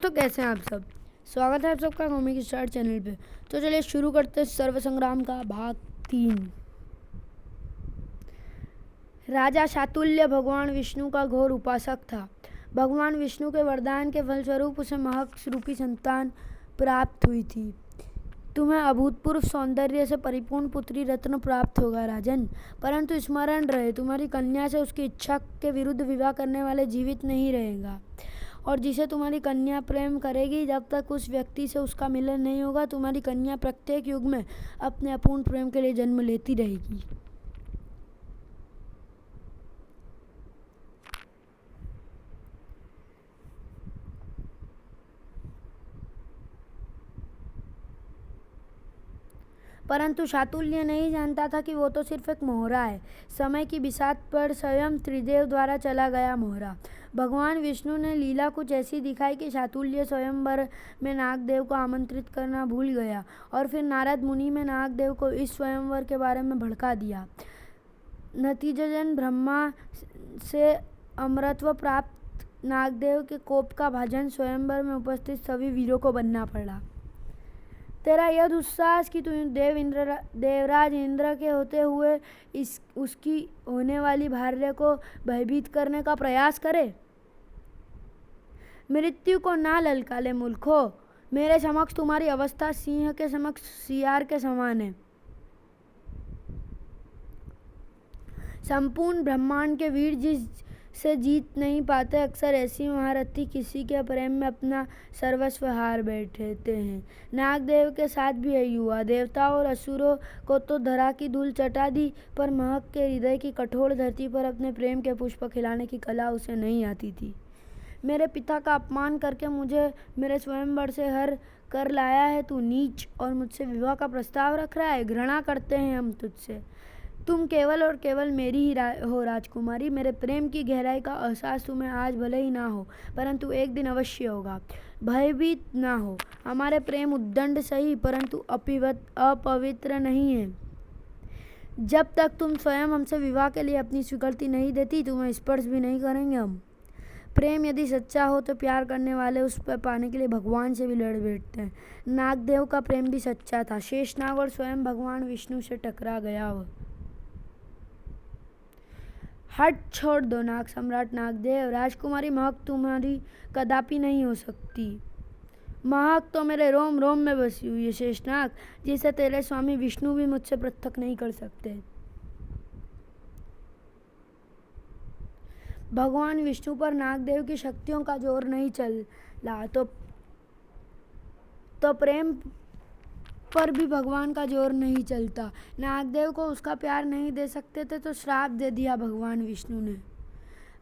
तो कैसे हैं आप सब। स्वागत है आप सबका कॉमिक स्टार चैनल पे। तो चलिए शुरू करते हैं सर्व संग्राम का भाग 3। राजा शातुल्य भगवान विष्णु का घोर उपासक था। भगवान विष्णु के वरदान के फलस्वरूप उसे महक रूपी संतान प्राप्त हुई थी। तुम्हें अभूतपूर्व सौंदर्य से परिपूर्ण पुत्री रत्न प्राप्त होगा राजन, परंतु स्मरण रहे तुम्हारी कन्या से उसकी इच्छा के विरुद्ध विवाह करने वाले जीवित नहीं रहेगा, और जिसे तुम्हारी कन्या प्रेम करेगी जब तक उस व्यक्ति से उसका मिलन नहीं होगा तुम्हारी कन्या प्रत्येक युग में अपने अपूर्ण प्रेम के लिए जन्म लेती रहेगी। परंतु शातुल्य नहीं जानता था कि वो तो सिर्फ एक मोहरा है, समय की बिसात पर स्वयं त्रिदेव द्वारा चला गया मोहरा। भगवान विष्णु ने लीला कुछ ऐसी दिखाई कि शातुल्य स्वयंवर में नागदेव को आमंत्रित करना भूल गया, और फिर नारद मुनि में नागदेव को इस स्वयंवर के बारे में भड़का दिया। नतीजतन ब्रह्मा से अमरत्व प्राप्त नागदेव के कोप का भाजन स्वयंवर में उपस्थित सभी वीरों को बनना पड़ा। तेरा यह दुस्साहस कि तू देवराज इंद्र के होते हुए उसकी होने वाली भार्य को भयभीत करने का प्रयास करे। मृत्यु को ना ललकाले मूर्खो, मेरे समक्ष तुम्हारी अवस्था सिंह के समक्ष सियार के समान है। संपूर्ण ब्रह्मांड के वीर जिससे जीत नहीं पाते, अक्सर ऐसी महारथी किसी के प्रेम में अपना सर्वस्व हार बैठते हैं। नागदेव के साथ भी यही हुआ। देवताओं और असुरों को तो धरा की धूल चटा दी, पर महक के हृदय की कठोर धरती पर अपने प्रेम के पुष्प खिलाने की कला उसे नहीं आती थी। मेरे पिता का अपमान करके मुझे मेरे स्वयंवर से हर कर लाया है तू नीच, और मुझसे विवाह का प्रस्ताव रख रहा है। घृणा करते हैं हम तुझसे। तुम केवल और केवल मेरी ही हो राजकुमारी। मेरे प्रेम की गहराई का एहसास तुम्हें आज भले ही ना हो, परंतु एक दिन अवश्य होगा। भयभीत ना हो। हमारे प्रेम उद्दंड सही, परंतु अपवित्र नहीं है। जब तक तुम स्वयं हमसे विवाह के लिए अपनी स्वीकृति नहीं देती, तुम्हें स्पर्श भी नहीं करेंगे हम। प्रेम यदि सच्चा हो तो प्यार करने वाले उस पर पाने के लिए भगवान से भी लड़ बैठते हैं। नागदेव का प्रेम भी सच्चा था। शेषनाग और स्वयं भगवान विष्णु से टकरा गया वह। हट छोड़ दो नाग सम्राट नागदेव। राजकुमारी महक तुम्हारी कदापि नहीं हो सकती। महक तो मेरे रोम रोम में बसी हुई है शेषनाग, जिसे तेरे स्वामी विष्णु भी मुझसे पृथक नहीं कर सकते। भगवान विष्णु पर नागदेव की शक्तियों का जोर नहीं चला तो प्रेम पर भी भगवान का जोर नहीं चलता। नागदेव को उसका प्यार नहीं दे सकते थे तो श्राप दे दिया भगवान विष्णु ने।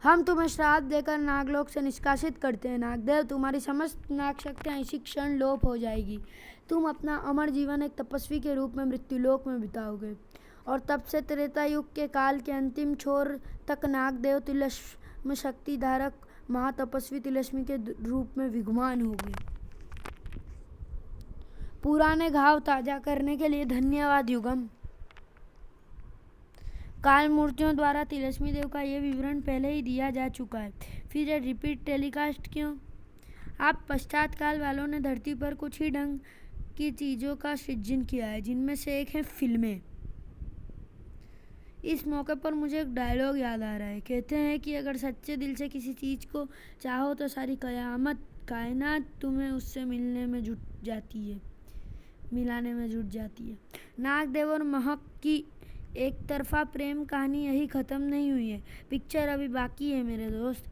हम तुम्हें श्राप देकर नागलोक से निष्कासित करते हैं नागदेव। तुम्हारी समस्त नाग शक्तियाँ इसी क्षण लोप हो जाएगी। तुम अपना अमर जीवन एक तपस्वी के रूप में मृत्युलोक में बिताओगे, और तब से त्रेता युग के काल के अंतिम छोर तक नागदेव तिलस्म शक्ति धारक महातपस्वी तिलस्मी के रूप में विद्यमान होगे। पुराने घाव ताजा करने के लिए धन्यवाद युगम। काल मूर्तियों द्वारा तिलस्मी देव का यह विवरण पहले ही दिया जा चुका है, फिर ये रिपीट टेलीकास्ट क्यों। आप पश्चात काल वालों ने धरती पर कुछ ही ढंग की चीज़ों का सृजन किया है, जिनमें से एक है फिल्में। इस मौके पर मुझे एक डायलॉग याद आ रहा है। कहते हैं कि अगर सच्चे दिल से किसी चीज़ को चाहो तो सारी कायनात तुम्हें उससे मिलाने में जुट जाती है। नागदेव और महक की एक तरफा प्रेम कहानी यही ख़त्म नहीं हुई है। पिक्चर अभी बाकी है मेरे दोस्त।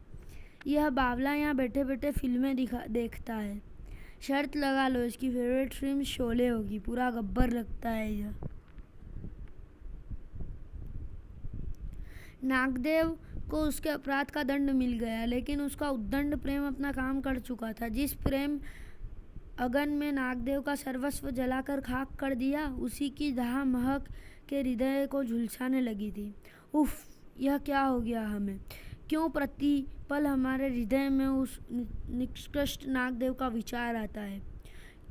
यह बावला यहाँ बैठे बैठे फिल्में देखता है। शर्त लगा लो इसकी फेवरेट फिल्म शोले होगी। पूरा गब्बर लगता है यह। नागदेव को उसके अपराध का दंड मिल गया, लेकिन उसका उद्दंड प्रेम अपना काम कर चुका था। जिस प्रेम अगन में नागदेव का सर्वस्व जलाकर खाक कर दिया, उसी की दाह महक के हृदय को झुलसाने लगी थी। उफ, यह क्या हो गया हमें। क्यों प्रतिपल हमारे हृदय में उस निकृष्ट नागदेव का विचार आता है।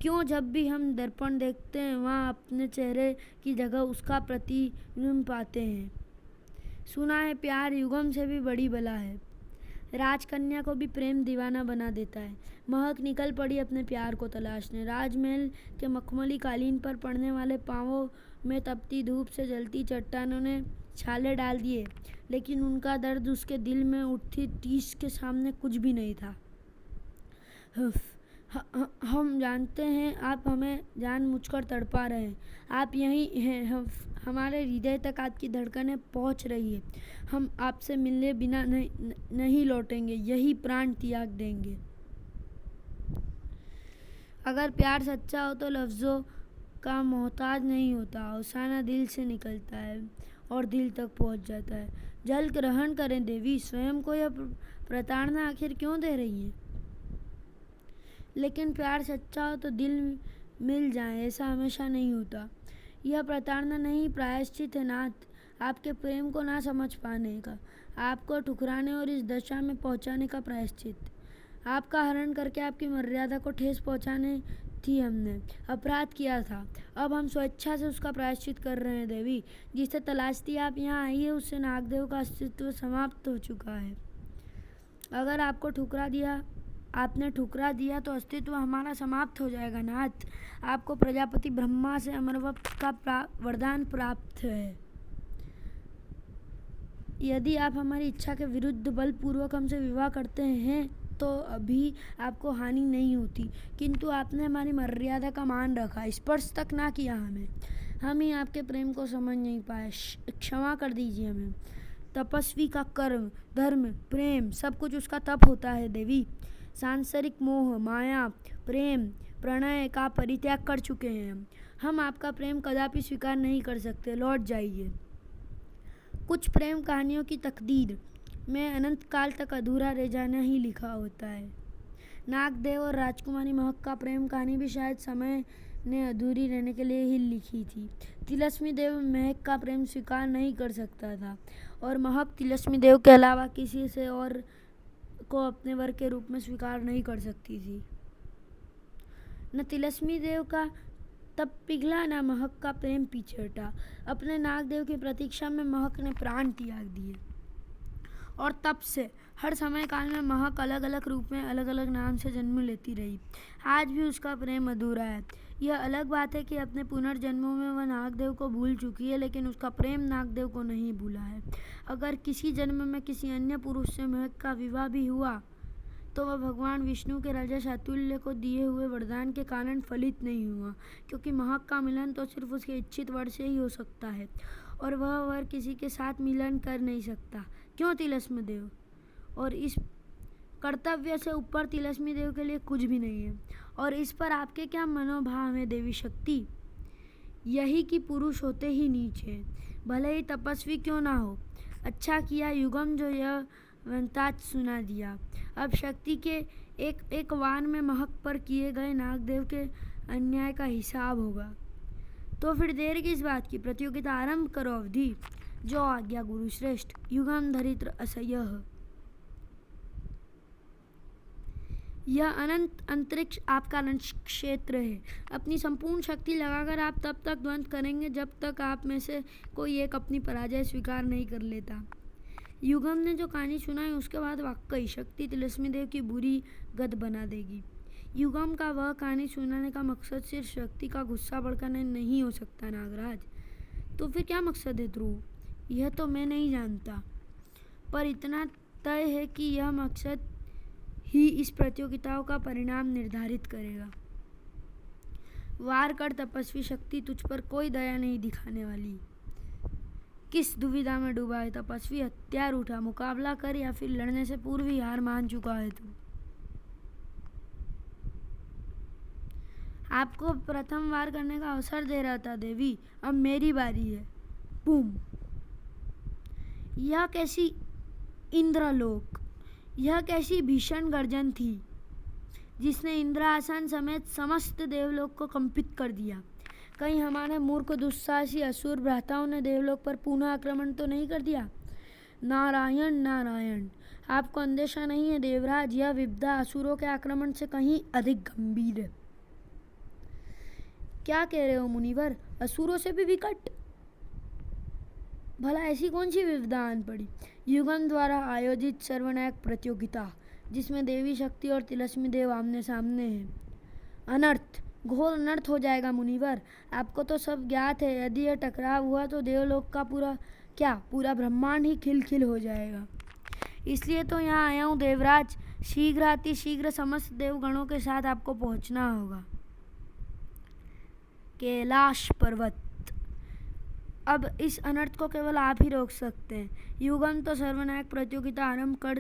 क्यों जब भी हम दर्पण देखते हैं वहाँ अपने चेहरे की जगह उसका प्रतिबिंब पाते हैं। सुना है प्यार युगम से भी बड़ी बला है। राजकन्या को भी प्रेम दीवाना बना देता है। महक निकल पड़ी अपने प्यार को तलाशने। राजमहल के मखमली कालीन पर पड़ने वाले पांवों में तपती धूप से जलती चट्टानों ने छाले डाल दिए, लेकिन उनका दर्द उसके दिल में उठती टीस के सामने कुछ भी नहीं था। हम जानते हैं आप हमें जानबूझकर तड़पा रहे हैं। आप यहीं हैं, हमारे हृदय तक आपकी धड़कनें पहुंच रही है। हम आपसे मिलने बिना नहीं लौटेंगे, यही प्राण त्याग देंगे। अगर प्यार सच्चा हो तो लफ्ज़ों का मोहताज नहीं होता। अफसाना दिल से निकलता है और दिल तक पहुंच जाता है। जल ग्रहण करें देवी, स्वयं को यह प्रताड़ना आखिर क्यों दे रही है? लेकिन प्यार सच्चा हो तो दिल मिल जाए, ऐसा हमेशा नहीं होता। यह प्रताड़ना नहीं, प्रायश्चित है नाथ, आपके प्रेम को ना समझ पाने का, आपको ठुकराने और इस दशा में पहुंचाने का प्रायश्चित। आपका हरण करके आपकी मर्यादा को ठेस पहुंचाने थी हमने अपराध किया था। अब हम स्वेच्छा से उसका प्रायश्चित कर रहे हैं देवी। जिसे तलाशती आप यहाँ आई है, उससे नागदेव का अस्तित्व समाप्त हो चुका है। अगर आपने ठुकरा दिया तो अस्तित्व हमारा समाप्त हो जाएगा नाथ। आपको प्रजापति ब्रह्मा से अमरत्व का वरदान प्राप्त है। यदि आप हमारी इच्छा के विरुद्ध बलपूर्वक हमसे विवाह करते हैं तो अभी आपको हानि नहीं होती, किंतु आपने हमारी मर्यादा का मान रखा, स्पर्श तक ना किया हमें। हम ही आपके प्रेम को समझ नहीं पाए, क्षमा कर दीजिए हमें। तपस्वी का कर्म, धर्म, प्रेम सब कुछ उसका तप होता है देवी। सांसारिक मोह, माया, प्रेम, प्रणय का परित्याग कर चुके हैं हम आपका प्रेम कदापि स्वीकार नहीं कर सकते। लौट जाइए। कुछ प्रेम कहानियों की तकदीर में अनंत काल तक अधूरा रह जाना ही लिखा होता है। नागदेव और राजकुमारी महक का प्रेम कहानी भी शायद समय ने अधूरी रहने के लिए ही लिखी थी। तिलस्मी देव महक का प्रेम स्वीकार नहीं कर सकता था और महक तिलस्मी देव के अलावा किसी से और को अपने वर के रूप में स्वीकार नहीं कर सकती थी। न तिलस्मी देव का तब पिघला, न महक का प्रेम पीछे हटा। अपने नागदेव की प्रतीक्षा में महक ने प्राण त्याग दिए और तब से हर समय काल में महक अलग अलग रूप में अलग अलग नाम से जन्म लेती रही। आज भी उसका प्रेम अधूरा है। यह अलग बात है कि अपने पुनर्जन्मों में वह नागदेव को भूल चुकी है, लेकिन उसका प्रेम नागदेव को नहीं भूला है। अगर किसी जन्म में किसी अन्य पुरुष से महक का विवाह भी हुआ तो वह भगवान विष्णु के राजा शातुल्य को दिए हुए वरदान के कारण फलित नहीं हुआ, क्योंकि महक का मिलन तो सिर्फ उसके इच्छित वर से ही हो सकता है और वह वर किसी के साथ मिलन कर नहीं सकता। क्यों तिलस्मी देव? और इस कर्तव्य से ऊपर तिलस्मी देव के लिए कुछ भी नहीं है। और इस पर आपके क्या मनोभाव है देवी शक्ति? यही कि पुरुष होते ही नीच है, भले ही तपस्वी क्यों ना हो। अच्छा किया युगम जो यह वंताज सुना दिया। अब शक्ति के एक वार में महक पर किए गए नागदेव के अन्याय का हिसाब होगा। तो फिर देर किस बात की? प्रतियोगिता आरंभ करो अवधि। जो आज्ञा गुरु श्रेष्ठ। युगम धरित्र असह्य। यह अनंत अंतरिक्ष आपका रण क्षेत्र है। अपनी संपूर्ण शक्ति लगाकर आप तब तक द्वंद करेंगे जब तक आप में से कोई एक अपनी पराजय स्वीकार नहीं कर लेता। युगम ने जो कहानी सुनाई उसके बाद वाकई शक्ति तिलस्मी देव की बुरी गत बना देगी। युगम का वह कहानी सुनाने का मकसद सिर्फ शक्ति का गुस्सा भड़काना नहीं हो सकता नागराज। तो फिर क्या मकसद है ध्रुव? यह तो मैं नहीं जानता, पर इतना तय है कि यह मकसद ही इस प्रतियोगिताओं का परिणाम निर्धारित करेगा। वार कर तपस्वी, शक्ति तुझ पर कोई दया नहीं दिखाने वाली। किस दुविधा में डूबा है तपस्वी? हथियार उठा, मुकाबला कर या फिर लड़ने से पूर्व ही हार मान चुका है तू। आपको प्रथम वार करने का अवसर दे रहा था देवी, अब मेरी बारी है। बूम! यह कैसी इंद्रलोक, यह कैसी भीषण गर्जन थी जिसने इंद्रासन समेत समस्त देवलोक को कंपित कर दिया। कहीं हमारे मूर्ख दुस्साहसी असुर भ्राताओं ने देवलोक पर पुनः आक्रमण तो नहीं कर दिया? नारायण नारायण, आपको अंदेशा नहीं है देवराज, यह विपदा असुरों के आक्रमण से कहीं अधिक गंभीर है। क्या कह रहे हो मुनिवर? असुरों से भी विकट? भला ऐसी कौन सी विपदा आन पड़ी? युगम द्वारा आयोजित सर्वनायक प्रतियोगिता जिसमें देवी शक्ति और तिलस्मी देव आमने सामने हैं। अनर्थ, घोर अनर्थ हो जाएगा मुनिवर। आपको तो सब ज्ञात है, यदि यह टकराव हुआ तो देवलोक का पूरा ब्रह्मांड ही खिलखिल हो जाएगा। इसलिए तो यहाँ आया हूँ देवराज। शीघ्र अति शीघ्र समस्त देवगणों के साथ आपको पहुँचना होगा कैलाश पर्वत। अब इस अनर्थ को केवल आप ही रोक सकते हैं। युगम तो सर्वनायक प्रतियोगिता आरंभ कर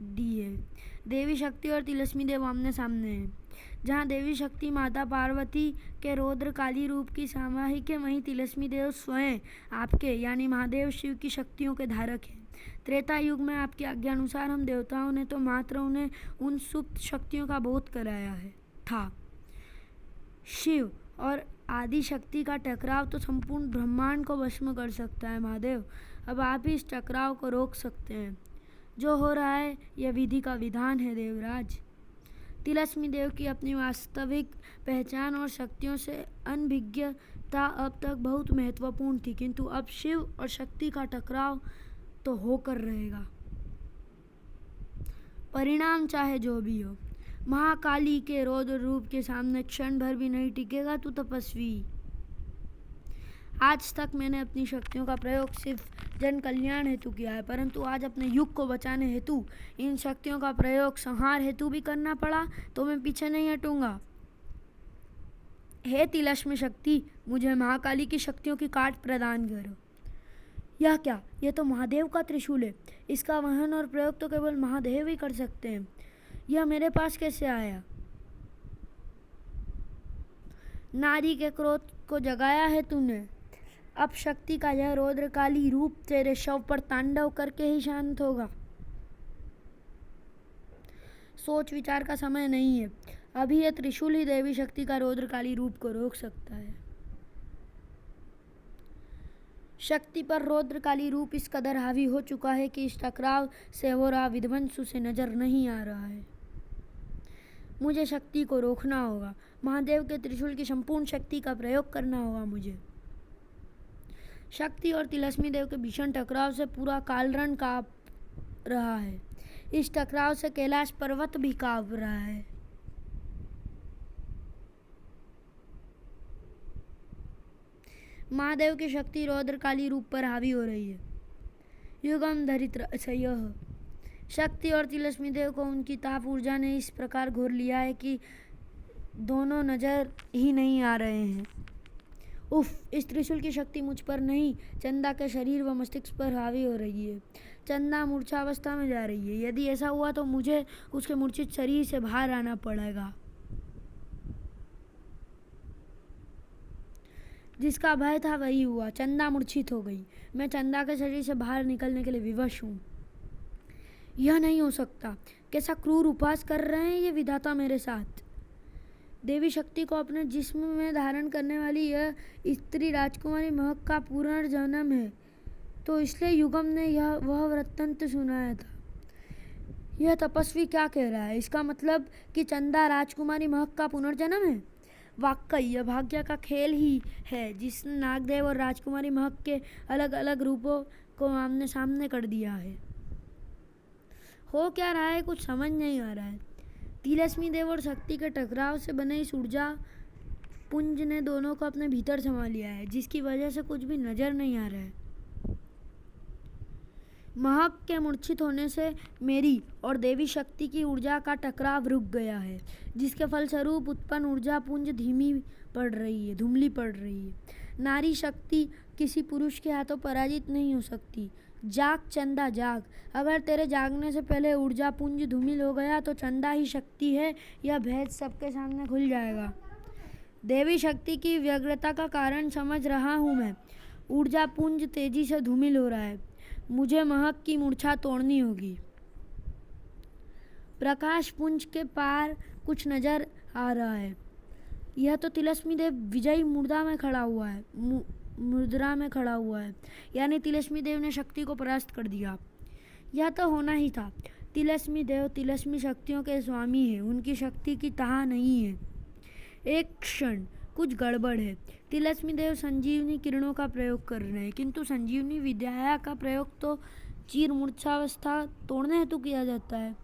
दी है। देवी शक्ति और तिलस्मी देव आमने सामने हैं। जहाँ देवी शक्ति माता पार्वती के रौद्र काली रूप की सामाहिक है, वहीं तिलस्मी देव स्वयं आपके यानी महादेव शिव की शक्तियों के धारक हैं। त्रेता युग में आपकी आज्ञा अनुसार हम देवताओं ने तो मात्र उन्हें उन सुप्त शक्तियों का बोध कराया था। शिव और आदि शक्ति का टकराव तो संपूर्ण ब्रह्मांड को भस्म कर सकता है महादेव। अब आप ही इस टकराव को रोक सकते हैं। जो हो रहा है यह विधि का विधान है देवराज। तिलस्मी देव की अपनी वास्तविक पहचान और शक्तियों से अनभिज्ञता अब तक बहुत महत्वपूर्ण थी, किंतु अब शिव और शक्ति का टकराव तो होकर रहेगा। परिणाम चाहे जो भी हो, महाकाली के रौद्र रूप के सामने क्षण भर भी नहीं टिकेगा तू तपस्वी। आज तक मैंने अपनी शक्तियों का प्रयोग सिर्फ जन कल्याण हेतु किया है, परंतु आज अपने युग को बचाने हेतु इन शक्तियों का प्रयोग संहार हेतु भी करना पड़ा तो मैं पीछे नहीं हटूंगा। हे तिलस्मी शक्ति, मुझे महाकाली की शक्तियों की काट प्रदान करो। यह क्या? यह तो महादेव का त्रिशूल है। इसका वहन और प्रयोग तो केवल महादेव ही कर सकते हैं। यह मेरे पास कैसे आया? नारी के क्रोध को जगाया है तूने। अब शक्ति का यह रौद्रकाली रूप तेरे शव पर तांडव करके ही शांत होगा। सोच विचार का समय नहीं है। अभी यह त्रिशूल ही देवी शक्ति का रौद्रकाली रूप को रोक सकता है। शक्ति पर रौद्रकाली रूप इस कदर हावी हो चुका है कि इस टकराव से हो रहा विध्वंस उसे नजर नहीं आ रहा है। मुझे शक्ति को रोकना होगा। महादेव के त्रिशूल की संपूर्ण शक्ति का प्रयोग करना होगा मुझे। शक्ति और तिलस्मी देव के भीषण टकराव से पूरा कालरण कांप रहा है। इस टकराव से कैलाश पर्वत भी कांप रहा है। महादेव की शक्ति रौद्रकाली रूप पर हावी हो रही है। युगम धरित्र यह शक्ति और तिलस्मी देव को उनकी ताप ऊर्जा ने इस प्रकार घोर लिया है कि दोनों नजर ही नहीं आ रहे हैं। उफ, इस त्रिशूल की शक्ति मुझ पर नहीं, चंदा के शरीर व मस्तिष्क पर हावी हो रही है। चंदा मूर्छावस्था में जा रही है। यदि ऐसा हुआ तो मुझे उसके मूर्छित शरीर से बाहर आना पड़ेगा। जिसका भय था वही हुआ। चंदा मूर्छित हो गई। मैं चंदा के शरीर से बाहर निकलने के लिए विवश हूँ। यह नहीं हो सकता। कैसा क्रूर उपहास कर रहे हैं ये विधाता मेरे साथ। देवी शक्ति को अपने जिस्म में धारण करने वाली यह स्त्री राजकुमारी महक का पुनर्जन्म है, तो इसलिए युगम ने वह वृत्तांत सुनाया था। यह तपस्वी क्या कह रहा है? इसका मतलब कि चंदा राजकुमारी महक का पुनर्जन्म है। वाकई यह भाग्य का खेल ही है जिसने नागदेव और राजकुमारी महक के अलग अलग रूपों को आमने सामने कर दिया है। हो क्या रहा है कुछ समझ नहीं आ रहा है। तिलस्मी देव और शक्ति के टकराव से बने इस ऊर्जा पुंज ने दोनों को अपने भीतर समा लिया है, जिसकी वजह से कुछ भी नजर नहीं आ रहा है। महक के मूर्छित होने से मेरी और देवी शक्ति की ऊर्जा का टकराव रुक गया है, जिसके फलस्वरूप उत्पन्न ऊर्जा पुंज धुंधली पड़ रही है। नारी शक्ति किसी पुरुष के हाथों पराजित नहीं हो सकती। जाग चंदा जाग। अगर तेरे जागने से पहले ऊर्जा पुंज धूमिल हो गया तो चंदा ही शक्ति है, यह भेद सबके सामने खुल जाएगा। देवी शक्ति की व्यग्रता का कारण समझ रहा हूँ मैं। ऊर्जा पुंज तेजी से धूमिल हो रहा है। मुझे महक की मूर्छा तोड़नी होगी। प्रकाश पुंज के पार कुछ नजर आ रहा है। यह तो तिलस्मी देव विजयी मुद्रा में खड़ा हुआ है, यानी तिलस्मी देव ने शक्ति को परास्त कर दिया। यह तो होना ही था। तिलस्मी देव तिलस्मी शक्तियों के स्वामी है, उनकी शक्ति की तहा नहीं है। एक क्षण, कुछ गड़बड़ है। तिलस्मी देव संजीवनी किरणों का प्रयोग कर रहे हैं, किंतु संजीवनी विद्या का प्रयोग तो चीर मूर्छावस्था तोड़ने हेतु किया जाता है।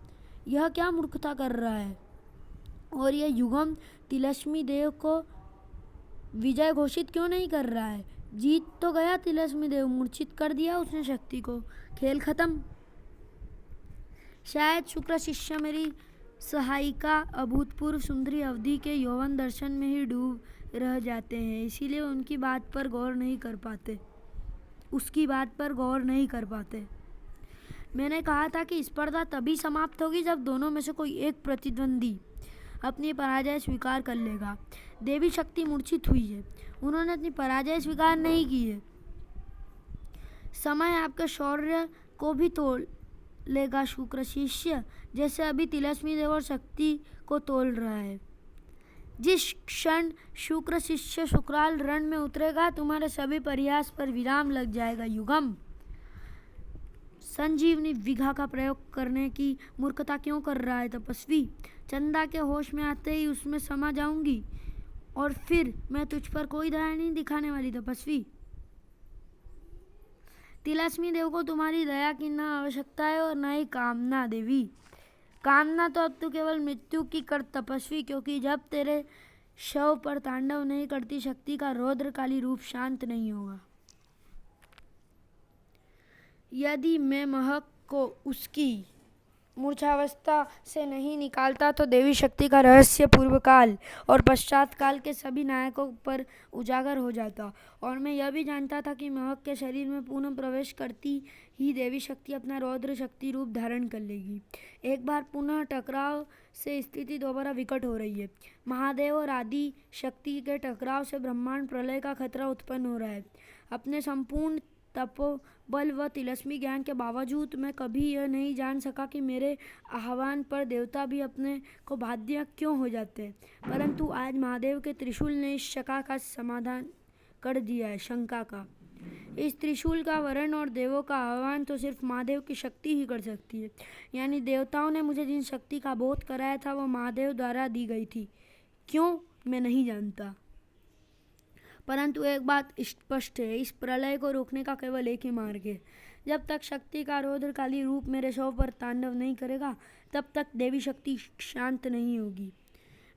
यह क्या मूर्खता कर रहा है? और यह युगम तिलस्मी देव को विजय घोषित क्यों नहीं कर रहा है? जीत तो गया तिलस्मी देव, मूर्छित कर दिया उसने शक्ति को, खेल खत्म। शायद शुक्र शिष्य मेरी सहायिका अभूतपूर्व सुंदरी अवधि के यौवन दर्शन में ही डूब रह जाते हैं, इसीलिए उनकी बात पर गौर नहीं कर पाते, उसकी बात पर गौर नहीं कर पाते। मैंने कहा था कि स्पर्धा तभी समाप्त होगी जब दोनों में से कोई एक प्रतिद्वंदी अपनी पराजय स्वीकार कर लेगा। देवी शक्ति मूर्छित हुई है, उन्होंने अपनी पराजय स्वीकार नहीं की है। समय आपके शौर्य को भी तोल लेगा शुक्र शिष्य, जैसे अभी तिलस्मी देव और शक्ति को तोल रहा है। जिस क्षण शुक्र शिष्य शुक्राल रण में उतरेगा, तुम्हारे सभी प्रयास पर विराम लग जाएगा। युगम संजीवनी विघा का प्रयोग करने की मूर्खता क्यों कर रहा है तपस्वी? चंदा के होश में आते ही उसमें समा जाऊंगी और फिर मैं तुझ पर कोई दया नहीं दिखाने वाली तपस्वी। तिलस्मी देव को तुम्हारी दया की न आवश्यकता है और न ही कामना। देवी कामना तो अब तू केवल मृत्यु की कर तपस्वी, क्योंकि जब तेरे शव पर तांडव नहीं करती शक्ति का रौद्रकाली रूप शांत नहीं होगा। यदि मैं महक को उसकी मूर्छावस्था से नहीं निकालता तो देवी शक्ति का रहस्य पूर्व काल और पश्चात काल के सभी नायकों पर उजागर हो जाता, और मैं यह भी जानता था कि महक के शरीर में पुनः प्रवेश करती ही देवी शक्ति अपना रौद्र शक्ति रूप धारण कर लेगी। एक बार पुनः टकराव से स्थिति दोबारा विकट हो रही है। महादेव और आदि शक्ति के टकराव से ब्रह्मांड प्रलय का खतरा उत्पन्न हो रहा है। अपने संपूर्ण तपोबल व तिलस्मी ज्ञान के बावजूद मैं कभी यह नहीं जान सका कि मेरे आह्वान पर देवता भी अपने को बाध्य क्यों हो जाते हैं, परंतु आज महादेव के त्रिशूल ने इस शंका का समाधान कर दिया है। शंका का इस त्रिशूल का वर्ण और देवों का आह्वान तो सिर्फ महादेव की शक्ति ही कर सकती है। यानी देवताओं ने मुझे जिन शक्ति का बोध कराया था वो महादेव द्वारा दी गई थी। क्यों मैं नहीं जानता, परंतु एक बात स्पष्ट है, इस प्रलय को रोकने का केवल एक ही मार्ग है। जब तक शक्ति का रौद्रकाली रूप मेरे शव पर तांडव नहीं करेगा, तब तक देवी शक्ति शांत नहीं होगी।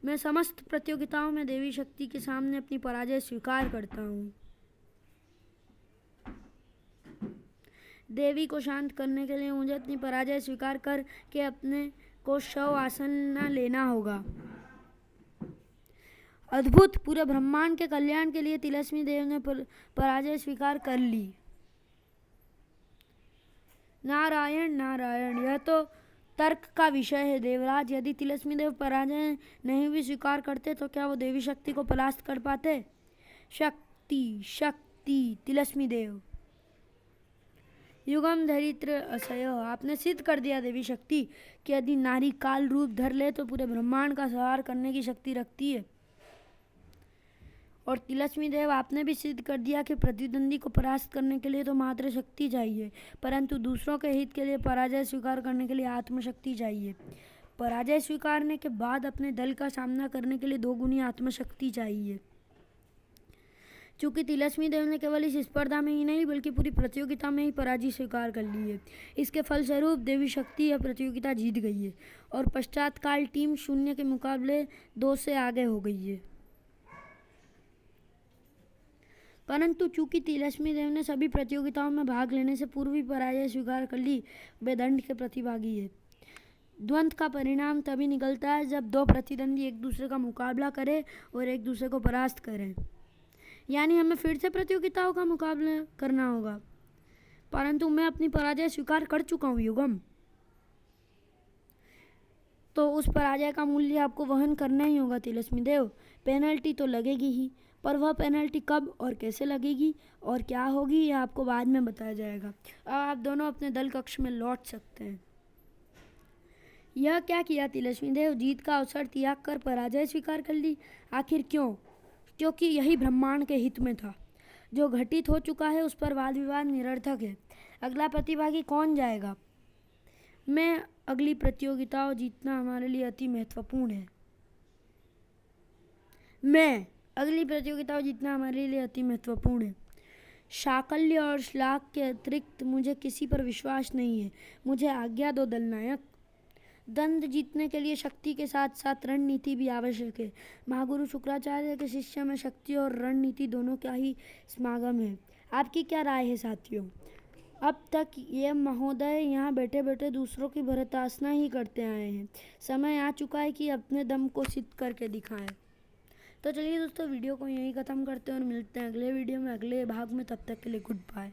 मैं समस्त प्रतियोगिताओं में देवी शक्ति के सामने अपनी पराजय स्वीकार करता हूँ। देवी को शांत करने के लिए मुझे अपनी पराजय स्वीकार कर के अपने को शव आसन लेना होगा। अद्भुत, पूरे ब्रह्मांड के कल्याण के लिए तिलस्मी देव ने पराजय स्वीकार कर ली। नारायण नारायण, यह तो तर्क का विषय है देवराज। यदि तिलस्मी देव पराजय नहीं भी स्वीकार करते तो क्या वो देवी शक्ति को परास्त कर पाते? शक्ति शक्ति तिलस्मी देव। युगम धरित्र असय, आपने सिद्ध कर दिया देवी शक्ति कि यदि नारी काल रूप धर ले तो पूरे ब्रह्मांड का संहार करने की शक्ति रखती है। और तिलस्मी देव, आपने भी सिद्ध कर दिया कि प्रतिद्वंदी को परास्त करने के लिए तो मात्र शक्ति चाहिए, परंतु दूसरों के हित के लिए पराजय स्वीकार करने के लिए आत्मशक्ति चाहिए। पराजय स्वीकारने के बाद अपने दल का सामना करने के लिए दोगुनी आत्मशक्ति चाहिए। चूँकि तिलस्मी देव ने केवल इस स्पर्धा में ही नहीं बल्कि पूरी प्रतियोगिता में ही पराजय स्वीकार कर ली है, इसके फलस्वरूप देवी शक्ति यह प्रतियोगिता जीत गई है और पश्चात काल टीम 0 के मुकाबले 2 से आगे हो गई है। परंतु चूंकि तिलस्मी देव ने सभी प्रतियोगिताओं में भाग लेने से पूर्व ही पराजय स्वीकार कर ली, वे दंड के प्रतिभागी है। द्वंद्व का परिणाम तभी निकलता है जब 2 प्रतिद्वंदी एक दूसरे का मुकाबला करें और एक दूसरे को परास्त करें। यानी हमें फिर से प्रतियोगिताओं का मुकाबला करना होगा, परंतु मैं अपनी पराजय स्वीकार कर चुका हूँ युगम। तो उस पराजय का मूल्य आपको वहन करना ही होगा तिलस्मी देव। पेनल्टी तो लगेगी ही, पर वह पेनल्टी कब और कैसे लगेगी और क्या होगी यह आपको बाद में बताया जाएगा। अब आप दोनों अपने दल कक्ष में लौट सकते हैं। यह क्या किया तिलस्मी देव? जीत का अवसर त्याग कर पराजय स्वीकार कर ली। आखिर क्यों? क्योंकि यही ब्रह्मांड के हित में था। जो घटित हो चुका है उस पर वाद विवाद निरर्थक है। अगला प्रतिभागी कौन जाएगा? मैं अगली प्रतियोगिताओं जीतना हमारे लिए अति महत्वपूर्ण है। मैं अगली प्रतियोगिताओं जीतना हमारे लिए अति महत्वपूर्ण है। शाकल्य और श्लाघ के अतिरिक्त मुझे किसी पर विश्वास नहीं है। मुझे आज्ञा दो दलनायक। द्वंद्व जीतने के लिए शक्ति के साथ साथ रणनीति भी आवश्यक है। महागुरु शुक्राचार्य के शिष्य में शक्ति और रणनीति दोनों का ही समागम है। आपकी क्या राय है साथियों? अब तक ये महोदय यहाँ बैठे बैठे दूसरों की भरतासना ही करते आए हैं। समय आ चुका है कि अपने दम को सिद्ध करके दिखाएं। तो चलिए दोस्तों, वीडियो को यहीं ख़त्म करते हैं और मिलते हैं अगले वीडियो में, अगले भाग में। तब तक के लिए गुड बाय।